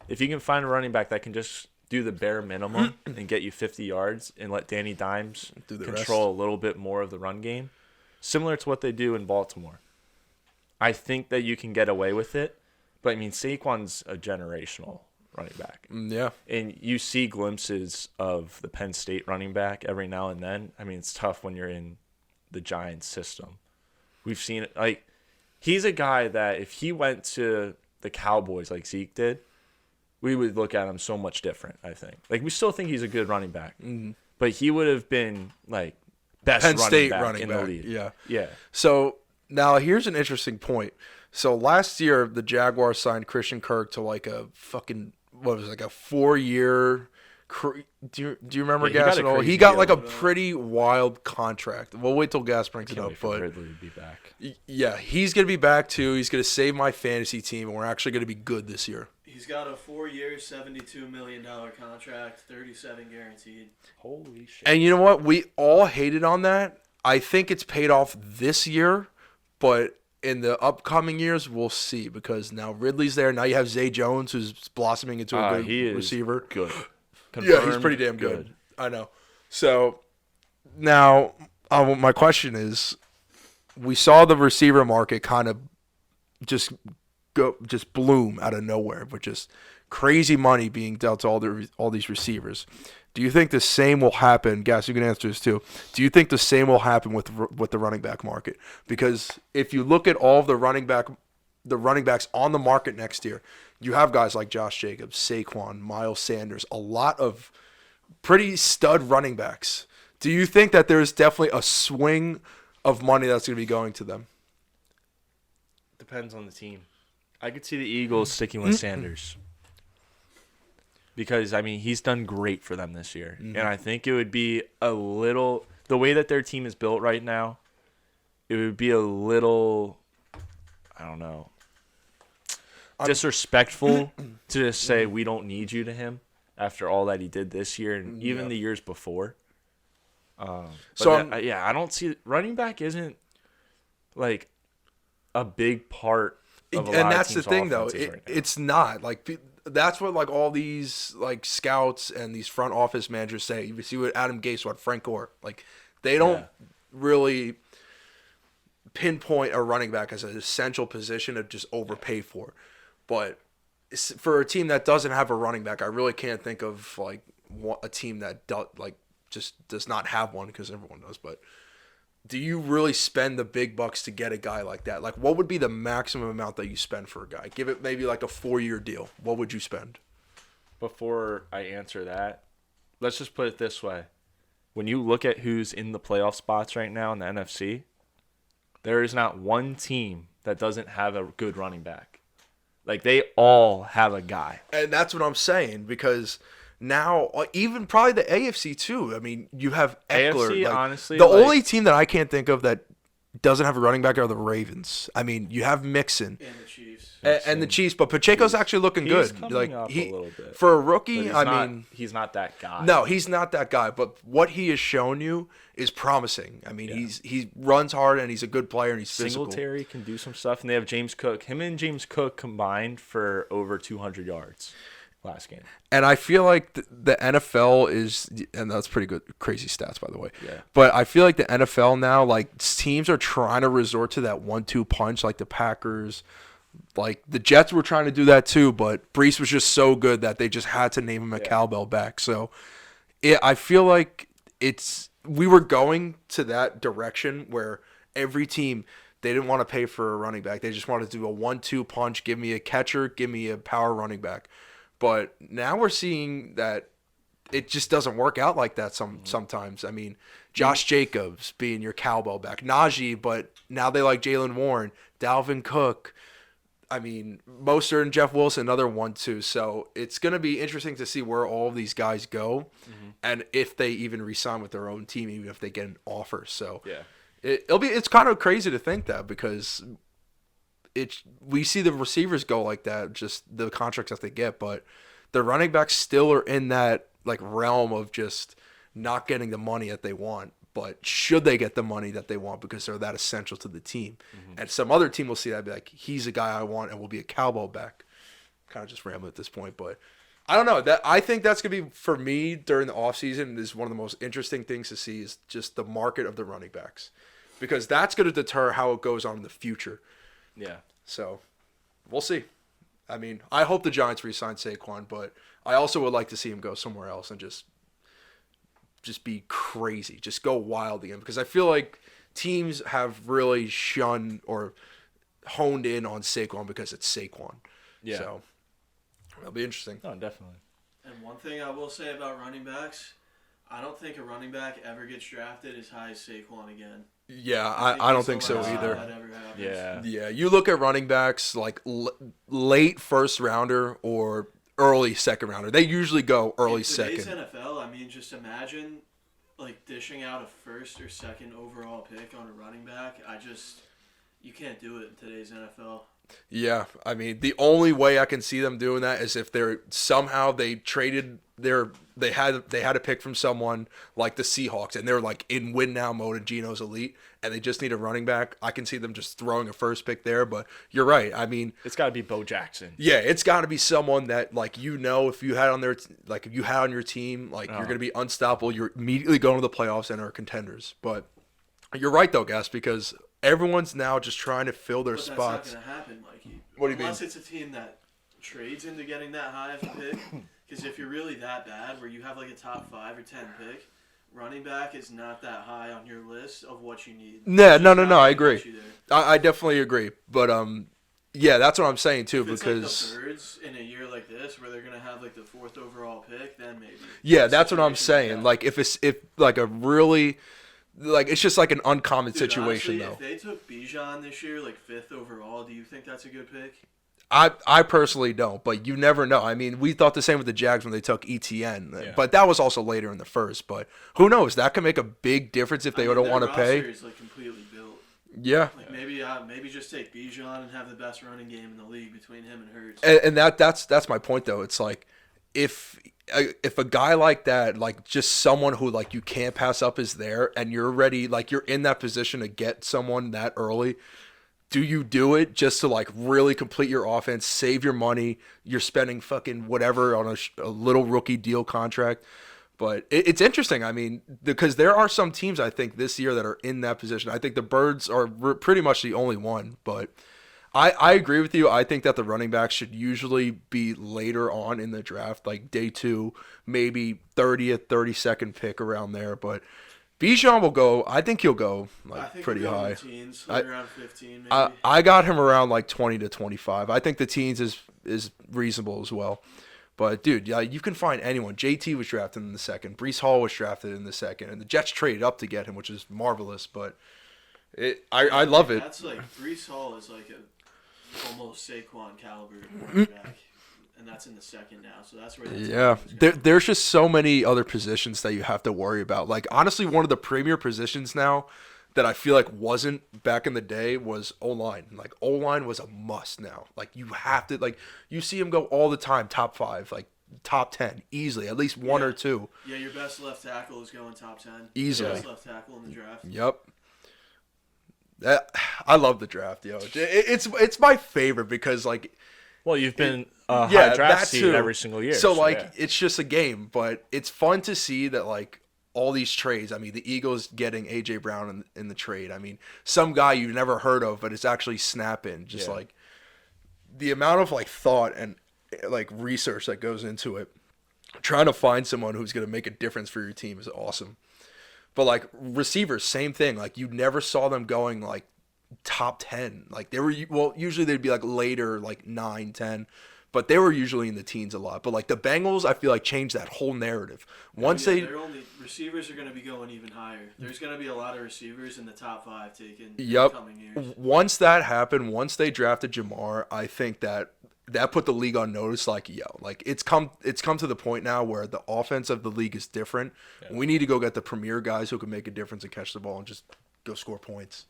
If you can find a running back that can just do the bare minimum and get you 50 yards and let Danny Dimes control a little bit more of the run game, similar to what they do in Baltimore, I think that you can get away with it. But, I mean, Saquon's a generational running back. Yeah. And you see glimpses of the Penn State running back every now and then. I mean, it's tough when you're in the Giants system. We've seen it. Like, he's a guy that if he went to the Cowboys like Zeke did, we would look at him so much different, I think. Like, we still think he's a good running back. Mm-hmm. But he would have been, like, best Penn running State back running in back. the league. Yeah. Yeah. So, now here's an interesting point. So, last year, the Jaguars signed Christian Kirk to, like, a fucking, what was it, like a 4-year do you remember Gas at all? He got like a pretty wild contract. We'll wait till Gas brings it up. But Ridley to be back. Yeah, he's going to be back too. He's going to save my fantasy team, and we're actually going to be good this year. He's got a 4-year, $72 million contract, 37 guaranteed. Holy shit. And you know what? We all hated on that. I think it's paid off this year, but in the upcoming years, we'll see, because now Ridley's there. Now you have Zay Jones, who's blossoming into a good receiver. Good. Yeah, he's pretty damn good. I know. So now my question is, we saw the receiver market kind of just bloom out of nowhere, with just crazy money being dealt to all these receivers. Do you think the same will happen? Gas, you can answer this too. Do you think the same will happen with the running back market? Because if you look at all of the running backs on the market next year, you have guys like Josh Jacobs, Saquon, Miles Sanders, a lot of pretty stud running backs. Do you think that there's definitely a swing of money that's going to be going to them? Depends on the team. I could see the Eagles sticking with Sanders, because, I mean, he's done great for them this year. Mm-hmm. And I think it would be a little – the way that their team is built right now, it would be a little – I don't know, disrespectful to just say we don't need you to him after all that he did this year and even the years before. I don't see running back isn't like a big part of a lot and of that's the teams' thing though. offenses right now. It's not like that's what like all these like scouts and these front office managers say. You see what Adam Gase, what Frank Gore, like they don't really pinpoint a running back as an essential position to just overpay for. But for a team that doesn't have a running back, I really can't think of like a team that just does not have one, because everyone does. But do you really spend the big bucks to get a guy like that? Like, what would be the maximum amount that you spend for a guy? Give it maybe like a 4-year deal. What would you spend? Before I answer that, let's just put it this way. When you look at who's in the playoff spots right now in the NFC, there is not one team that doesn't have a good running back. Like, they all have a guy. And that's what I'm saying, because now, even probably the AFC too. I mean, you have Eckler. AFC, like, honestly, the only team that I can't think of that doesn't have a running back are the Ravens. I mean, you have Mixon And the Chiefs. and the Chiefs, but Pacheco's actually looking He's good. coming Like up a little bit. for a rookie, He's not that guy. no, he's not that guy. But what he has shown you is promising. I mean, he runs hard and he's a good player and he's physical. Singletary can do some stuff, and they have James Cook. Him and James Cook combined for over 200 yards last game. And I feel like the NFL is, and that's pretty good, crazy stats, by the way. Yeah. But I feel like the NFL now, like, teams are trying to resort to that 1-2 punch, like the Packers. Like, the Jets were trying to do that too, but Brees was just so good that they just had to name him a cowbell back. So I feel like we were going to that direction where every team, they didn't want to pay for a running back. They just wanted to do a 1-2 punch, give me a catcher, give me a power running back. But now we're seeing that it just doesn't work out like that sometimes. I mean, Josh Jacobs being your cowbell back. Najee, but now they like Jalen Warren, Dalvin Cook. I mean, Mostert and Jeff Wilson, another 1-2. So it's going to be interesting to see where all of these guys go and if they even re-sign with their own team, even if they get an offer. So it's kind of crazy to think that, because we see the receivers go like that, just the contracts that they get, but the running backs still are in that like realm of just not getting the money that they want. But should they get the money that they want because they're that essential to the team? And some other team will see that and be like, he's a guy I want and will be a cowbell back. Kind of just rambling at this point, but I don't know. I think that's going to be, for me, during the offseason, is one of the most interesting things to see is just the market of the running backs. Because that's going to deter how it goes on in the future. Yeah. So, we'll see. I mean, I hope the Giants re-sign Saquon, but I also would like to see him go somewhere else and just be crazy. Just go wild again. Because I feel like teams have really shunned or honed in on Saquon because it's Saquon. Yeah. So, it'll be interesting. Oh, definitely. And one thing I will say about running backs, I don't think a running back ever gets drafted as high as Saquon again. Yeah, I don't think so that either. ever happens. Yeah. Yeah, you look at running backs like late first rounder or early second rounder. They usually go early In today's second. NFL, I mean, just imagine like dishing out a first or second overall pick on a running back. You can't do it in today's NFL. Yeah, I mean, the only way I can see them doing that is if they're somehow they traded they had a pick from someone like the Seahawks and they're like in win now mode and Geno's elite and they just need a running back. I can see them just throwing a first pick there, but you're right. I mean, it's got to be Bo Jackson. Yeah, it's got to be someone that like if you had on your team, like you're going to be unstoppable. You're immediately going to the playoffs and are contenders. But you're right though, Gas, because everyone's now just trying to fill their spots. That's not going to happen, Mikey. What do you mean? Unless it's a team that trades into getting that high of a pick. Because if you're really that bad, where you have like a top 5 or 10 pick, running back is not that high on your list of what you need. No, I agree. I definitely agree. But yeah, that's what I'm saying too. If it's because like the Birds in a year like this, where they're gonna have like the 4th overall pick, then maybe. Yeah, that's what I'm saying. Like if like a really. Like, it's just like an uncommon situation, honestly, though. If they took Bijan this year, like 5th overall, do you think that's a good pick? I personally don't, but you never know. I mean, we thought the same with the Jags when they took ETN, but that was also later in the first. But who knows? That could make a big difference if they don't want to pay. Is like completely built. Yeah. Like maybe just take Bijan and have the best running game in the league between him and Hurts. And that's my point though. It's like if a guy like that, like just someone who like you can't pass up is there, and you're ready, like you're in that position to get someone that early. Do you do it just to like really complete your offense, save your money? You're spending fucking whatever on a little rookie deal contract. But it's interesting. I mean, because there are some teams I think this year that are in that position. I think the Birds are pretty much the only one. But I agree with you. I think that the running backs should usually be later on in the draft, like day 2, maybe 30th, 32nd pick around there. But Bijan will go. I think he'll go like pretty high. In the teens, like around 15 maybe. I got him around like 20 to 25. I think the teens is reasonable as well. But, dude, yeah, you can find anyone. JT was drafted in the second. Breece Hall was drafted in the second. And the Jets traded up to get him, which is marvelous. But I love it. That's like Breece Hall is like a almost Saquon caliber running back. And that's in the second now. So that's where There's just so many other positions that you have to worry about. Like, honestly, one of the premier positions now that I feel like wasn't back in the day was O-line. Like, O-line was a must now. Like, you have to, like, you see him go all the time, top 5, like, top 10, easily, at least one or two. Yeah, your best left tackle is going top 10. Easily. Your best left tackle in the draft. Yep. I love the draft, yo. It's my favorite because, like, well, you've been high draft seed every single year. So, it's just a game, but it's fun to see that, like, all these trades. I mean, the Eagles getting A.J. Brown in the trade. I mean, some guy you've never heard of, but it's actually snapping. Just, like, the amount of, like, thought and, like, research that goes into it. Trying to find someone who's going to make a difference for your team is awesome. But, like, receivers, same thing. Like, you never saw them going, like, top 10. Like, they were, well, usually they'd be, like, later, like, 9, 10. But they were usually in the teens a lot. But, like, the Bengals, I feel like, changed that whole narrative. Receivers are going to be going even higher. There's going to be a lot of receivers in the top 5 taken in the coming years. Once that happened, once they drafted Jamar, I think that put the league on notice. Like, yo, like, it's come to the point now where the offense of the league is different. Yeah. We need to go get the premier guys who can make a difference and catch the ball and just go score points.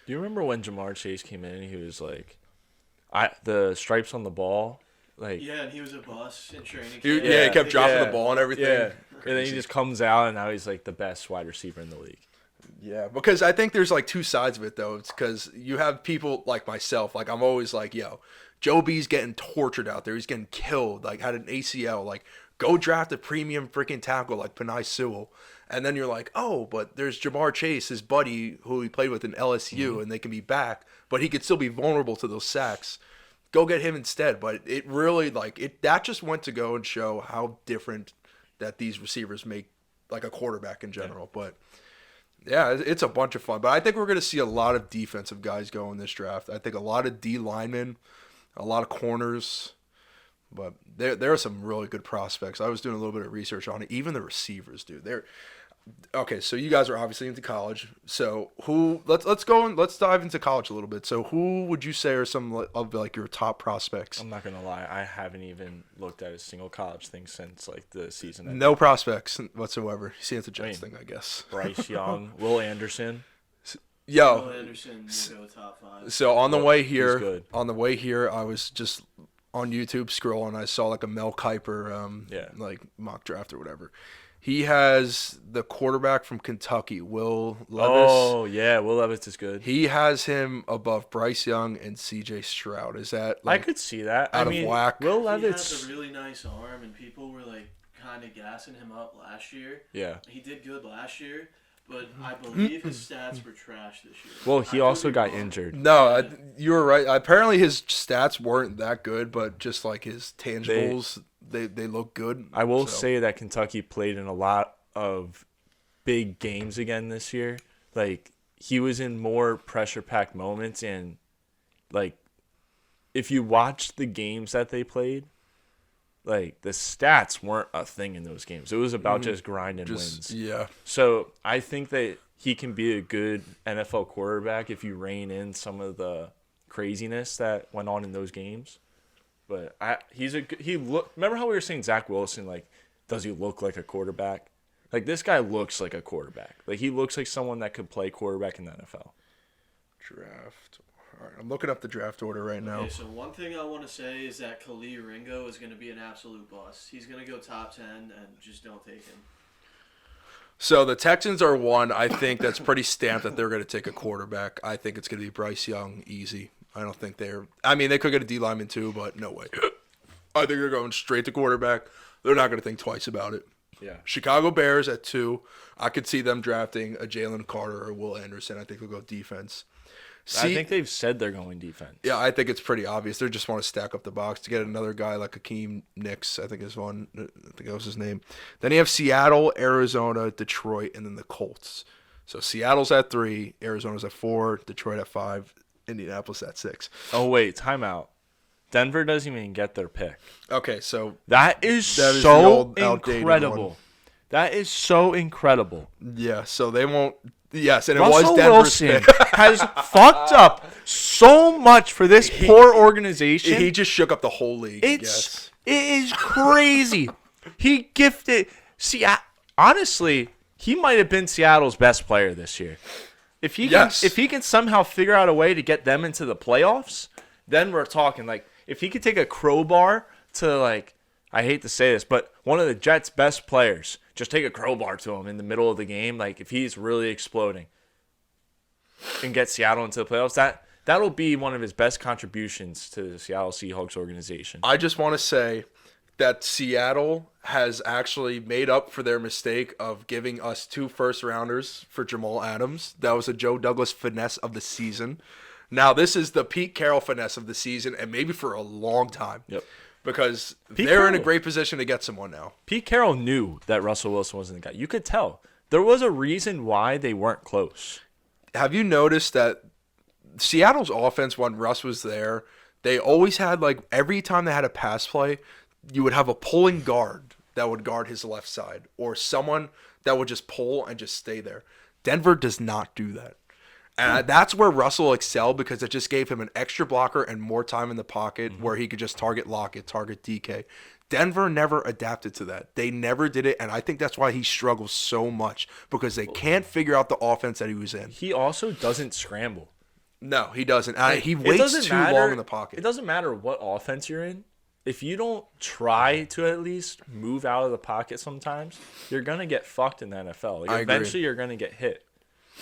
Do you remember when Jamar Chase came in and he was like, the stripes on the ball? Like, yeah, and he was a bust in training camp. He kept dropping the ball and everything. Yeah. And then he just comes out, and now he's like the best wide receiver in the league. Yeah, because I think there's like two sides of it, though. It's because you have people like myself. Like, I'm always like, yo, Joe B's getting tortured out there. He's getting killed, like, had an ACL. Like, go draft a premium freaking tackle like Penei Sewell. And then you're like, oh, but there's Jamar Chase, his buddy, who he played with in LSU, and they can be back. But he could still be vulnerable to those sacks. Go get him instead. But it really, like, that just went to go and show how different that these receivers make, like, a quarterback in general. Yeah. But, yeah, it's a bunch of fun. But I think we're going to see a lot of defensive guys go in this draft. I think a lot of D linemen, a lot of corners. But there are some really good prospects. I was doing a little bit of research on it. Even the receivers, dude. Okay, so you guys are obviously into college. So let's dive into college a little bit. So who would you say are some of like your top prospects? I'm not gonna lie, I haven't even looked at a single college thing since like the season ended. No prospects whatsoever. You see, it's a Jets thing, I guess. Bryce Young, Will Anderson. Will Anderson will go top 5. So on the way here, I was just on YouTube scrolling. I saw like a Mel Kiper, like mock draft or whatever. He has the quarterback from Kentucky, Will Levis. Oh, yeah, Will Levis is good. He has him above Bryce Young and C.J. Stroud. Is that, like, I could see that. Out of whack? Will Levis has a really nice arm, and people were, like, kind of gassing him up last year. Yeah. He did good last year, but I believe his stats were trash this year. Well, he also got injured. No, you were right. Apparently his stats weren't that good, but just, like, his tangibles... They look good. I will say that Kentucky played in a lot of big games again this year. Like, he was in more pressure-packed moments, and, like, if you watch the games that they played, like, the stats weren't a thing in those games. It was about just grinding wins. Yeah. So I think that he can be a good NFL quarterback if you rein in some of the craziness that went on in those games. But remember how we were saying Zach Wilson, like, does he look like a quarterback? Like, this guy looks like a quarterback. Like, he looks like someone that could play quarterback in the NFL. Draft. All right, I'm looking up the draft order right now. Okay, so one thing I want to say is that Khalil Ringo is going to be an absolute bust. He's going to go top 10, and just don't take him. So the Texans are one. I think that's pretty stamped that they're going to take a quarterback. I think it's going to be Bryce Young, easy. I don't think they're. I mean, they could get a D lineman too, but no way. I think they're going straight to quarterback. They're not going to think twice about it. Yeah. Chicago Bears at 2. I could see them drafting a Jalen Carter or Will Anderson. I think they'll go defense. I think they've said they're going defense. Yeah, I think it's pretty obvious. They just want to stack up the box to get another guy like Akeem Nicks, I think is one. I think that was his name. Then you have Seattle, Arizona, Detroit, and then the Colts. So Seattle's at 3, Arizona's at 4, Detroit at 5, Indianapolis at 6. Oh, wait, timeout. Denver doesn't even get their pick. Okay, so That is the so old outdated incredible. one. That is so incredible. yeah, so they won't. Yes, and it Russell was Denver's Wilson pick. has fucked up so much for this poor organization. He just shook up the whole league. It yes. is crazy. He gifted. Honestly, he might have been Seattle's best player this year. If he can somehow figure out a way to get them into the playoffs, then we're talking. Like, if he could take a crowbar to, like, I hate to say this, but one of the Jets' best players, just take a crowbar to him in the middle of the game, like, if he's really exploding and get Seattle into the playoffs, that'll be one of his best contributions to the Seattle Seahawks organization. I just want to say that Seattle has actually made up for their mistake of giving us 2 first-rounders for Jamal Adams. That was a Joe Douglas finesse of the season. Now, this is the Pete Carroll finesse of the season, and maybe for a long time. Yep. Because Pete they're in Carroll. a great position to get someone now. Pete Carroll knew that Russell Wilson wasn't the guy. You could tell. There was a reason why they weren't close. Have you noticed that Seattle's offense, when Russ was there, they always had, like, every time they had a pass play, you would have a pulling guard that would guard his left side, or someone that would just pull and just stay there. Denver does not do that. And that's where Russell excelled, because it just gave him an extra blocker and more time in the pocket where he could just target Lockett, target DK. Denver never adapted to that. They never did it, and I think that's why he struggles so much, because they can't figure out the offense that he was in. He also doesn't scramble. No, he doesn't. He It waits doesn't too matter- long in the pocket. It doesn't matter what offense you're in. If you don't try to at least move out of the pocket sometimes, you're going to get fucked in the NFL. Like, I agree. eventually you're going to get hit.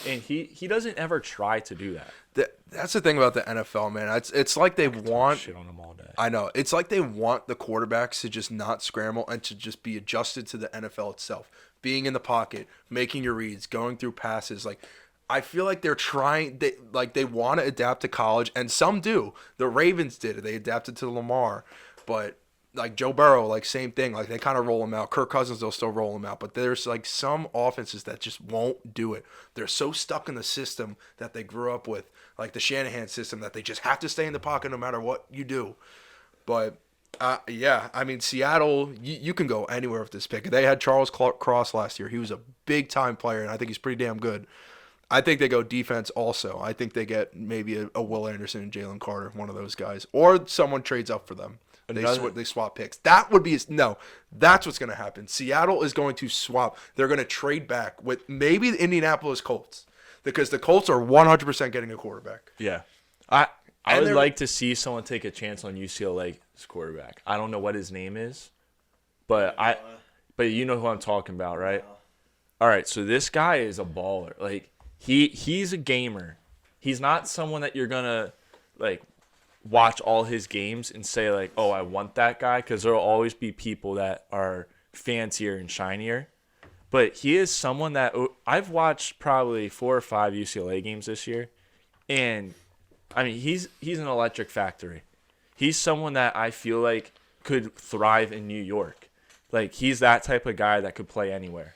And he doesn't ever try to do that. That's the thing about the NFL, man. It's like they want. Shit on him all day. I know. It's like they want the quarterbacks to just not scramble and to just be adjusted to the NFL itself. Being in the pocket, making your reads, going through passes. Like, I feel like they're trying. They want to adapt to college, and some do. The Ravens did it. They adapted to Lamar, but. Like Joe Burrow, like same thing. Like they kind of roll him out. Kirk Cousins, they'll still roll him out. But there's like some offenses that just won't do it. They're so stuck in the system that they grew up with, like the Shanahan system, that they just have to stay in the pocket no matter what you do. But yeah, I mean Seattle, you can go anywhere with this pick. They had Charles Cross last year. He was a big time player, and I think he's pretty damn good. I think they go defense also. I think they get maybe a Will Anderson and Jalen Carter, one of those guys, or someone trades up for them. They swap picks. That would be that's what's going to happen. Seattle is going to swap. They're going to trade back with maybe the Indianapolis Colts, because the Colts are 100% getting a quarterback. Yeah. I would like to see someone take a chance on UCLA's quarterback. I don't know what his name is, but you know who I'm talking about, right? All right, so this guy is a baller. Like he's a gamer. He's not someone that you're going to like watch all his games and say like, oh, I want that guy, because there will always be people that are fancier and shinier. But he is someone that I've watched probably 4 or 5 UCLA games this year, and I mean he's an electric factory. He's someone that I feel like could thrive in New York. Like he's that type of guy that could play anywhere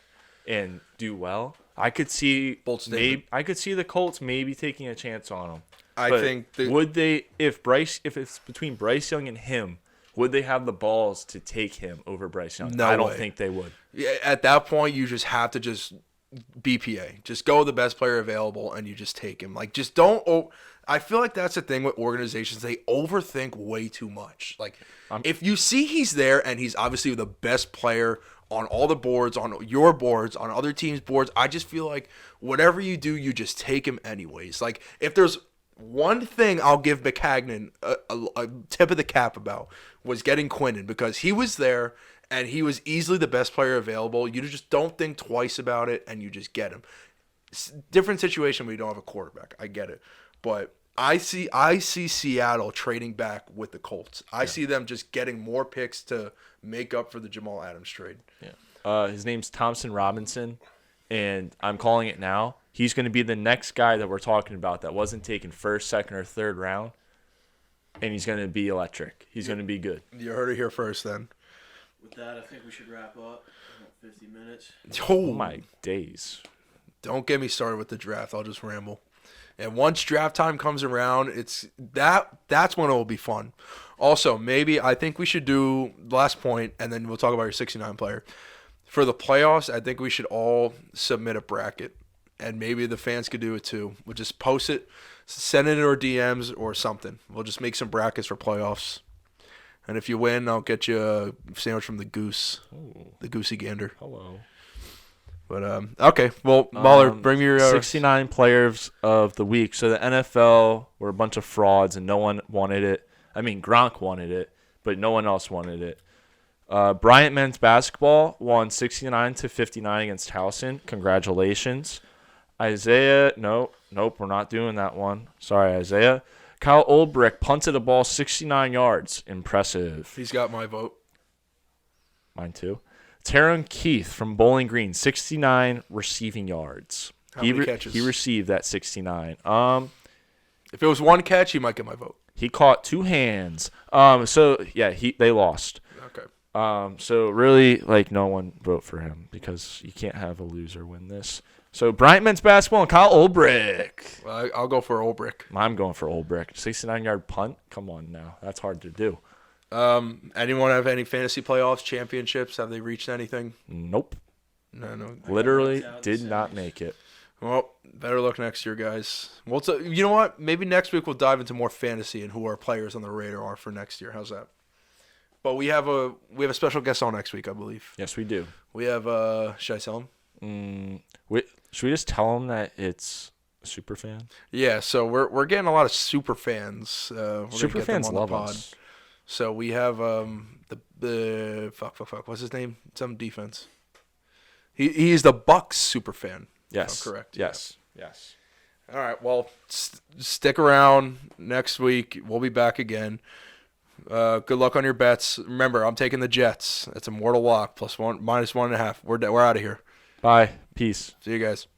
and do well. I could see the Colts maybe taking a chance on him. I think would they, if it's between Bryce Young and him, would they have the balls to take him over Bryce Young? No I don't way. think they would. At that point, you just have to just BPA. Just go with the best player available, and you just take him. Like, just don't. I feel like that's the thing with organizations. They overthink way too much. Like, if you see he's there and he's obviously the best player on all the boards, on your boards, on other teams' boards, I just feel like whatever you do, you just take him anyways. Like, if there's one thing I'll give McCagnon a tip of the cap about was getting Quinnen, because he was there and he was easily the best player available. You just don't think twice about it and you just get him. Different situation where you don't have a quarterback. I get it. But I see Seattle trading back with the Colts. I see them just getting more picks to make up for the Jamal Adams trade. Yeah. His name's Thompson Robinson, and I'm calling it now. He's going to be the next guy that we're talking about that wasn't taken first, second, or third round, and he's going to be electric. He's going to be good. You heard it here first then. With that, I think we should wrap up. 50 minutes. Oh, my days. Don't get me started with the draft. I'll just ramble. And once draft time comes around, that's when it will be fun. Also, maybe I think we should do last point, and then we'll talk about your 69 player. For the playoffs, I think we should all submit a bracket, and maybe the fans could do it too. We'll just post it, send it in our DMs or something. We'll just make some brackets for playoffs. And if you win, I'll get you a sandwich from the Goose, the Goosey Gander. Hello. But okay, well, Mahler, bring me your 69 players of the week. So the NFL were a bunch of frauds, and no one wanted it. I mean, Gronk wanted it, but no one else wanted it. Bryant men's basketball won 69-59 against Towson. Congratulations. Isaiah, nope, we're not doing that one. Sorry, Isaiah. Kyle Olbrick punted a ball 69 yards. Impressive. He's got my vote. Mine too. Taron Keith from Bowling Green, 69 receiving yards. How many catches? He received that 69. If it was one catch, he might get my vote. He caught two hands. They lost. Okay. So really, no one vote for him because you can't have a loser win this. So Bryant men's basketball and Kyle Olbrick. I'll go for Olbrick. I'm going for Olbrick. 69-yard punt. Come on now, that's hard to do. Anyone have any fantasy playoffs, championships? Have they reached anything? Nope. No. Literally did not make it. Well, better luck next year, guys. Well, you know what? Maybe next week we'll dive into more fantasy and who our players on the radar are for next year. How's that? But we have a special guest on next week, I believe. Yes, we do. We have. Should I tell him? Should we just tell him that it's a super fan? Yeah. So we're getting a lot of super fans. Super fans love us. So we have the fuck. What's his name? Some defense. He's the Bucks super fan. Yes. Correct. Yes. Yeah. Yes. All right. Well, stick around next week. We'll be back again. Good luck on your bets. Remember, I'm taking the Jets. It's a mortal lock. +1, -1.5. We're out of here. Bye. Peace. See you guys.